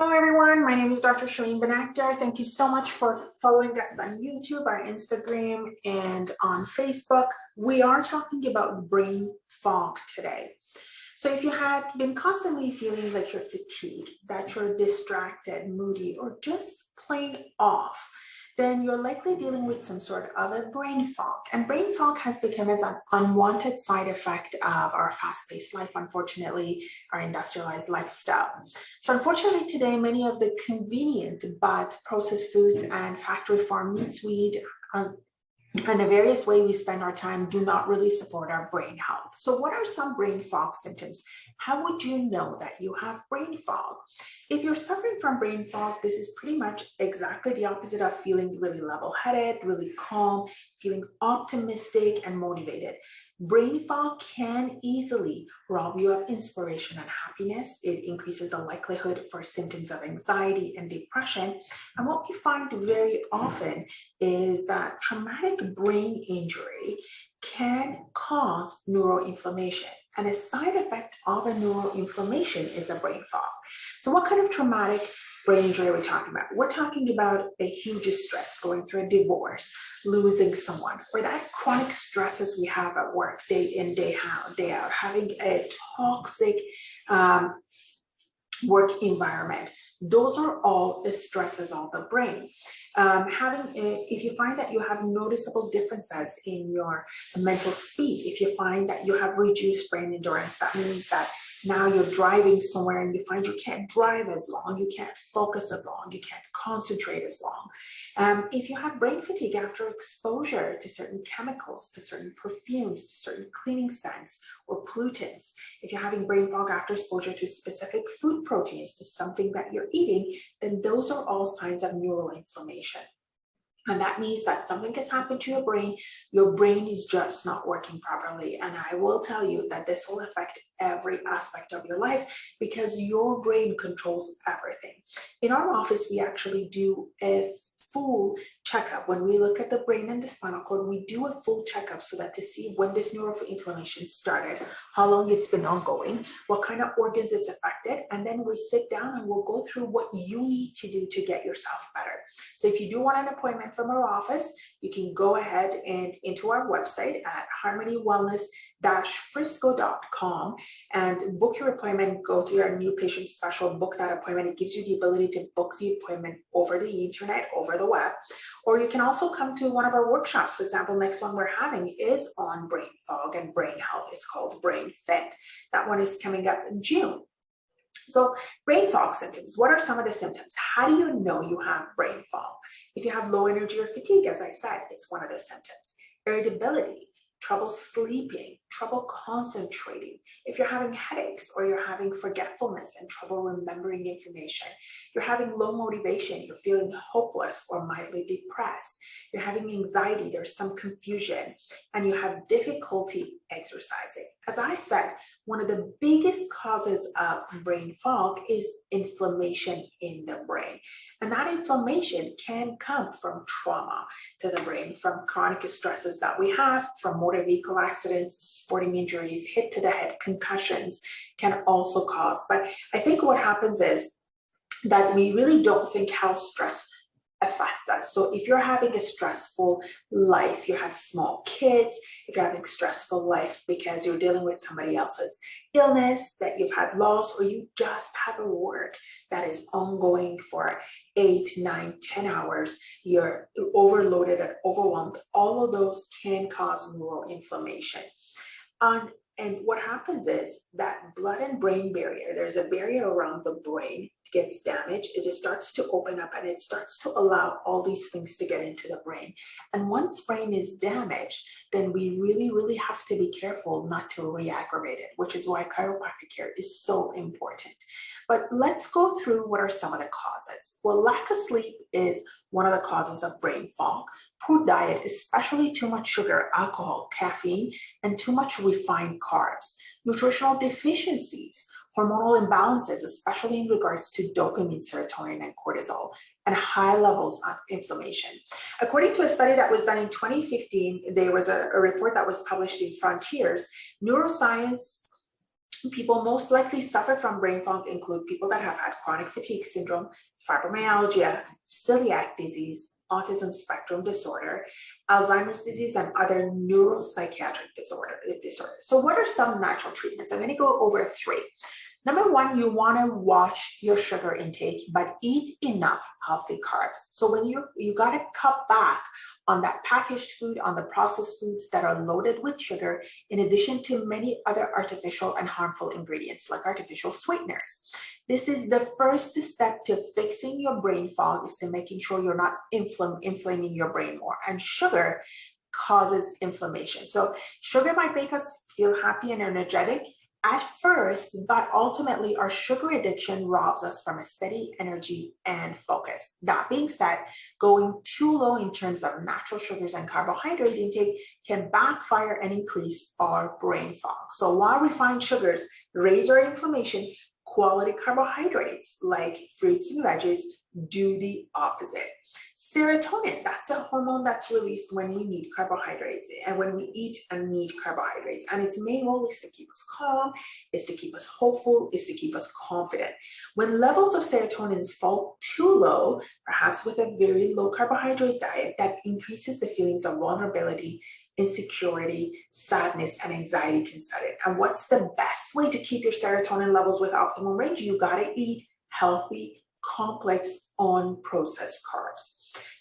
Hello everyone, my name is Dr. Shalene Benactor. Thank you so much for following us on YouTube, our Instagram, and on Facebook. We are talking about brain fog today. So if you had been constantly feeling like you're fatigued, that you're distracted, moody, or just plain off, then you're likely dealing with some sort of a brain fog. And brain fog has become an unwanted side effect of our fast-paced life, unfortunately, our industrialized lifestyle. So unfortunately today, many of the convenient but processed foods and factory farm meats we eat and the various way we spend our time do not really support our brain health. So what are some brain fog symptoms? How would you know that you have brain fog? If you're suffering from brain fog, this is pretty much exactly the opposite of feeling really level-headed, really calm, feeling optimistic and motivated. Brain fog can easily rob you of inspiration and happiness. It increases the likelihood for symptoms of anxiety and depression. And what we find very often is that traumatic brain injury can cause neuroinflammation. And a side effect of a neuroinflammation is a brain fog. So what kind of traumatic brain injury are we talking about? We're talking about a huge stress, going through a divorce, losing someone, or that chronic stresses we have at work day in, day out, having a toxic work environment. Those are all the stresses of the brain. If you find that you have noticeable differences in your mental speed, if you find that you have reduced brain endurance, that means that now you're driving somewhere and you find you can't drive as long, you can't focus as long, you can't concentrate as long. If you have brain fatigue after exposure to certain chemicals, to certain perfumes, to certain cleaning scents or pollutants, if you're having brain fog after exposure to specific food proteins, to something that you're eating, then those are all signs of neuroinflammation. And that means that something has happened to your brain is just not working properly. And I will tell you that this will affect every aspect of your life because your brain controls everything. In our office, we actually do a full checkup. When we look at the brain and the spinal cord, we do a full checkup so that to see when this neuroinflammation started, how long it's been ongoing, what kind of organs it's affected, and then we sit down and we'll go through what you need to do to get yourself better. So if you do want an appointment from our office, you can go ahead and into our website at harmonywellness-frisco.com and book your appointment. Go to your new patient special, book that appointment. It gives you the ability to book the appointment over the internet, over the web, or you can also come to one of our workshops. For example, next one we're having is on brain fog and brain health. It's called Brain Fit. That one is coming up in June. So brain fog symptoms, what are some of the symptoms? How do you know you have brain fog? If you have low energy or fatigue, as I said, it's one of the symptoms. Irritability, trouble sleeping, trouble concentrating. If you're having headaches or you're having forgetfulness and trouble remembering information, you're having low motivation, you're feeling hopeless or mildly depressed, you're having anxiety, there's some confusion, and you have difficulty exercising. As I said, one of the biggest causes of brain fog is inflammation in the brain. And that inflammation can come from trauma to the brain, from chronic stresses that we have, from motor vehicle accidents, sporting injuries, hit to the head, concussions can also cause. But I think what happens is that we really don't think how stress affects us. So if you're having a stressful life, you have small kids, if you're having a stressful life because you're dealing with somebody else's illness, that you've had loss, or you just have a work that is ongoing for 8, 9, 10 hours, you're overloaded and overwhelmed, all of those can cause neuroinflammation. And what happens is that blood and brain barrier, there's a barrier around the brain, gets damaged, it just starts to open up and it starts to allow all these things to get into the brain. And once brain is damaged, then we really have to be careful not to re-aggravate it, which is why chiropractic care is so important. But let's go through what are some of the causes. Well, lack of sleep is one of the causes of brain fog. Poor diet, especially too much sugar, alcohol, caffeine, and too much refined carbs. Nutritional deficiencies, hormonal imbalances, especially in regards to dopamine, serotonin, and cortisol, and high levels of inflammation. According to a study that was done in 2015, there was a report that was published in Frontiers. Neuroscience People most likely suffer from brain fog include people that have had chronic fatigue syndrome, fibromyalgia, celiac disease, autism spectrum disorder, Alzheimer's disease, and other neuropsychiatric disorders. So what are some natural treatments? I'm going to go over 3. Number 1, you want to watch your sugar intake, but eat enough healthy carbs. So when you got to cut back on that packaged food, on the processed foods that are loaded with sugar, in addition to many other artificial and harmful ingredients like artificial sweeteners. This is the first step to fixing your brain fog, is to making sure you're not inflaming your brain more. And sugar causes inflammation. So sugar might make us feel happy and energetic at first, but ultimately our sugar addiction robs us from a steady energy and focus. That being said, going too low in terms of natural sugars and carbohydrate intake can backfire and increase our brain fog. So while refined sugars raise our inflammation, quality carbohydrates like fruits and veggies do the opposite. Serotonin, that's a hormone that's released when we need carbohydrates and when we eat and need carbohydrates. And its main role is to keep us calm, is to keep us hopeful, is to keep us confident. When levels of serotonin fall too low, perhaps with a very low carbohydrate diet, that increases the feelings of vulnerability, insecurity, sadness, and anxiety can set in. And what's the best way to keep your serotonin levels with optimal range? You gotta eat healthy, complex, unprocessed carbs.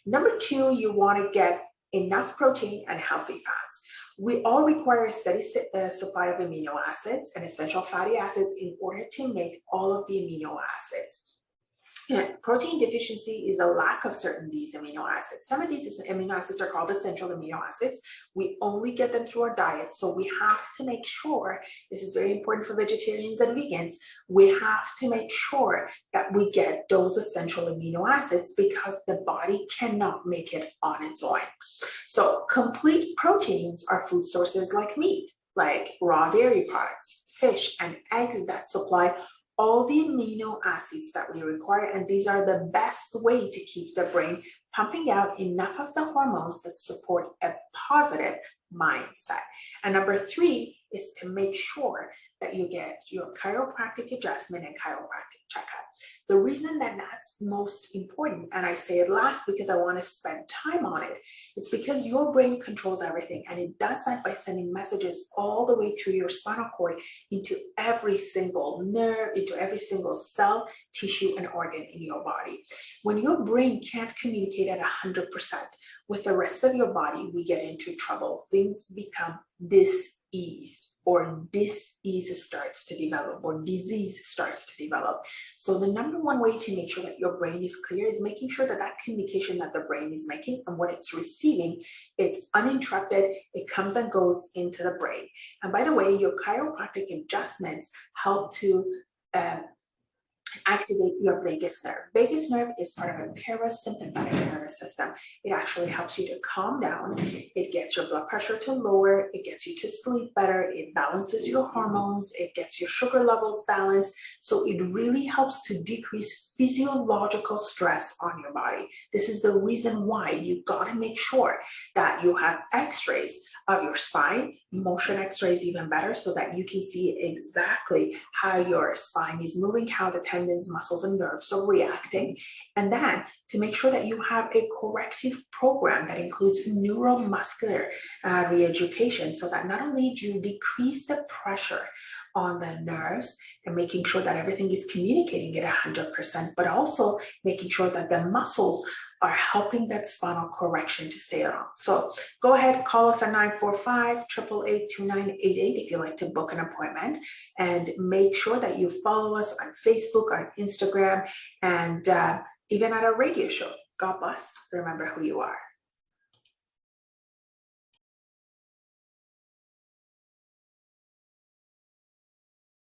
Number 2, you want to get enough protein and healthy fats. We all require a steady supply of amino acids and essential fatty acids in order to make all of the amino acids. Protein deficiency is a lack of certain of these amino acids. Some of these amino acids are called essential amino acids. We only get them through our diet, so we have to make sure, this is very important for vegetarians and vegans, we have to make sure that we get those essential amino acids because the body cannot make it on its own. So complete proteins are food sources like meat, like raw dairy products, fish, and eggs that supply all the amino acids that we require, and these are the best way to keep the brain pumping out enough of the hormones that support a positive mindset. And number 3 is to make sure that you get your chiropractic adjustment and chiropractic checkup. The reason that that's most important, and I say it last because I want to spend time on it, it's because your brain controls everything, and it does that by sending messages all the way through your spinal cord into every single nerve, into every single cell, tissue, and organ in your body. When your brain can't communicate at 100% with the rest of your body, we get into trouble. Things become diseased, or dis-ease starts to develop, or disease starts to develop. So the number 1 way to make sure that your brain is clear is making sure that that communication that the brain is making and what it's receiving, it's uninterrupted, it comes and goes into the brain. And by the way, your chiropractic adjustments help to activate your vagus nerve. Vagus nerve is part of a parasympathetic nervous system. It actually helps you to calm down. It gets your blood pressure to lower. It gets you to sleep better. It balances your hormones. It gets your sugar levels balanced. So it really helps to decrease physiological stress on your body. This is the reason why you gotta make sure that you have x-rays of your spine, motion x-rays even better, so that you can see exactly how your spine is moving, how the tendons, muscles, and nerves are reacting. And then to make sure that you have a corrective program that includes neuromuscular re-education, so that not only do you decrease the pressure on the nerves and making sure that everything is communicating at 100%, but also making sure that the muscles are helping that spinal correction to stay on. So go ahead, call us at 945-888-2988 if you'd like to book an appointment, and make sure that you follow us on Facebook, on Instagram, and even at our radio show. God bless. Remember who you are.